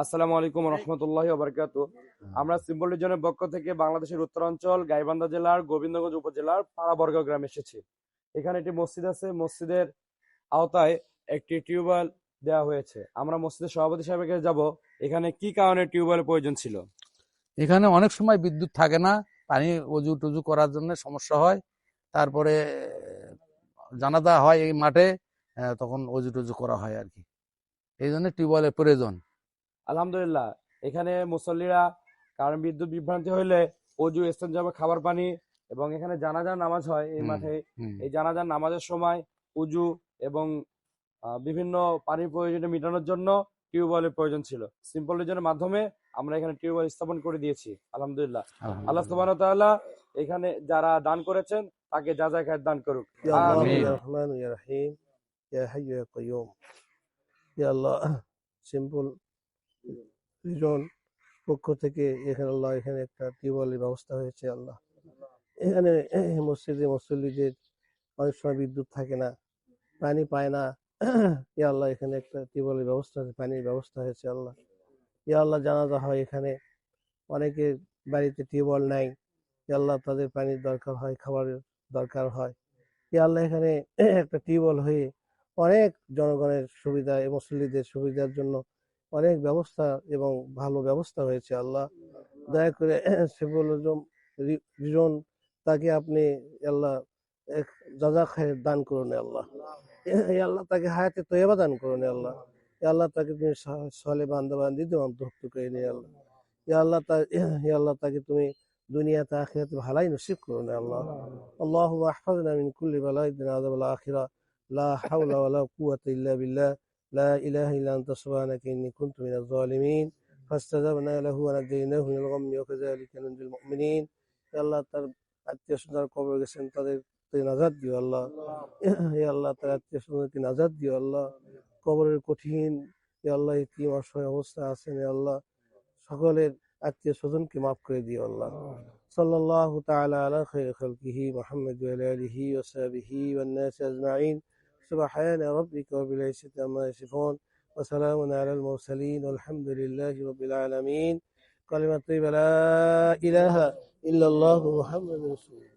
আসসালামু আলাইকুম রহমতুল্লাহি ওয়া বারাকাতুহু। আমরা সিম্বল রিজনের পক্ষ থেকে বাংলাদেশের উত্তরাঞ্চল গাইবান্ধা জেলার গোবিন্দগঞ্জ উপজেলার পাড়াবর্গা গ্রামে এসেছি। এখানে একটি মসজিদ আছে, মসজিদের আওতায় একটি টিউবওয়েল দেওয়া হয়েছে। আমরা মসজিদের সভাপতি সাহেবের কাছে যাব, এখানে কি কারণে টিউবওয়েলের প্রয়োজন ছিল। এখানে অনেক সময় বিদ্যুৎ থাকে না, পানি অজু টজু করার জন্য সমস্যা হয়। তারপরে জানাজা হয় এই মাঠে, তখন অজু টজু করা হয় আর কি। এই জন্য টিউবওয়েলের প্রয়োজন। আলহামদুলিল্লাহ, এখানে মুসল্লিরা কারণ বিদ্যুৎ বিভ্রান্তি হইলে অজু, ইস্তেঞ্জা, খাবার পানি এবং এখানে জানাজার নামাজ হয় এই হুম মাঠে। হুম এই জানাজার নামাজের সময় অজু এবং বিভিন্ন পানির প্রয়োজন মেটানোর জন্য টিউবওয়েলের প্রয়োজন ছিল। সিম্পল রিজনের মাধ্যমে আমরা এখানে টিউবওয়েল স্থাপন করে দিয়েছি আলহামদুলিল্লাহ। আল্লাহ আলহামদুলিল্লাহ। সুবহানাহু ওয়া তাআলা এখানে যারা দান করেছেন তাকে যাজায় খায়ের দান করুক, يا الله আমিন। يا رحمن يا رحيم يا حي يا قيوم يا الله সিম্পল রিজন পক্ষ থেকে এখানে আল্লাহ এখানে একটা টিউবওয়েলের ব্যবস্থা হয়েছে আল্লাহ। এখানে মসজিদে মুসল্লিদের অনেক সময় বিদ্যুৎ থাকে না, পানি পায় না। ইয়া আল্লাহ এখানে একটা টিউবওয়েলের ব্যবস্থা আছে, পানির ব্যবস্থা হয়েছে আল্লাহ। ইয়া আল্লাহ জানাজা হয় এখানে, অনেকের বাড়িতে টিউবওয়েল নাই। ইয়া আল্লাহ তাদের পানির দরকার হয়, খাবারের দরকার হয়। ইয়া আল্লাহ এখানে একটা টিউবওয়েল হয়ে অনেক জনগণের সুবিধা এবং মুসল্লিদের সুবিধার জন্য অনেক ব্যবস্থা এবং ভালো ব্যবস্থা হয়েছে আল্লাহ। দয়া করে সিম্পল রিজন তাকে আপনি আল্লাহ এক যাজা খায়ের দান করুন আল্লাহ। আল্লাহ তাকে হায়াতে তৈয়বা দান করুন আল্লাহ। আল্লাহ তাকে তুমি সলে বান্দা বান্দিদের অন্তর্ভুক্ত করে নিয়ে আল্লাহ। আল্লাহ তাকে তুমি দুনিয়াতে আখিরাতে ভালাই নসিব করুন আল্লাহ। اللهم احفظنا من كل بلاء من عذاب الآخرة لا حول ولا قوة إلا بالله لا إله إلا أنت سبحانك إني كنت من الظالمين فاستجبنا له ونجيناه من الغم وكذلك ننجي المؤمنين يا الله তার আত্মীয় স্বজন কবর গেছেন তাদের নাজাত দিও আল্লাহ। ইয়া আল্লাহ তার আত্মীয় স্বজনকে নাজাত দিও আল্লাহ। কবরের কঠিন ইয়া আল্লাহ ইতিম অসহায় অবস্থা আছেন ইয়া আল্লাহ, সকলের আত্মীয় স্বজনকে মাফ করে দিও আল্লাহ। সাল্লাল্লাহু তাআলা আলা খায়রি খালকিহি মুহাম্মদ ওয়া আলা আলিহি ওয়া সাহবিহি ওয়ান নাস আজমাইন সুবহানা রাব্বিকা রাব্বিল ইজ্জাতি আম্মা ইয়াসিফুন ওয়া সালামুন আলাল মুরসালিন ওয়ালহামদুলিল্লাহি রাব্বিল আলামিন। কালিমাতু লা ইলাহা ইল্লাল্লাহু মুহাম্মাদুর রাসূলুল্লাহ।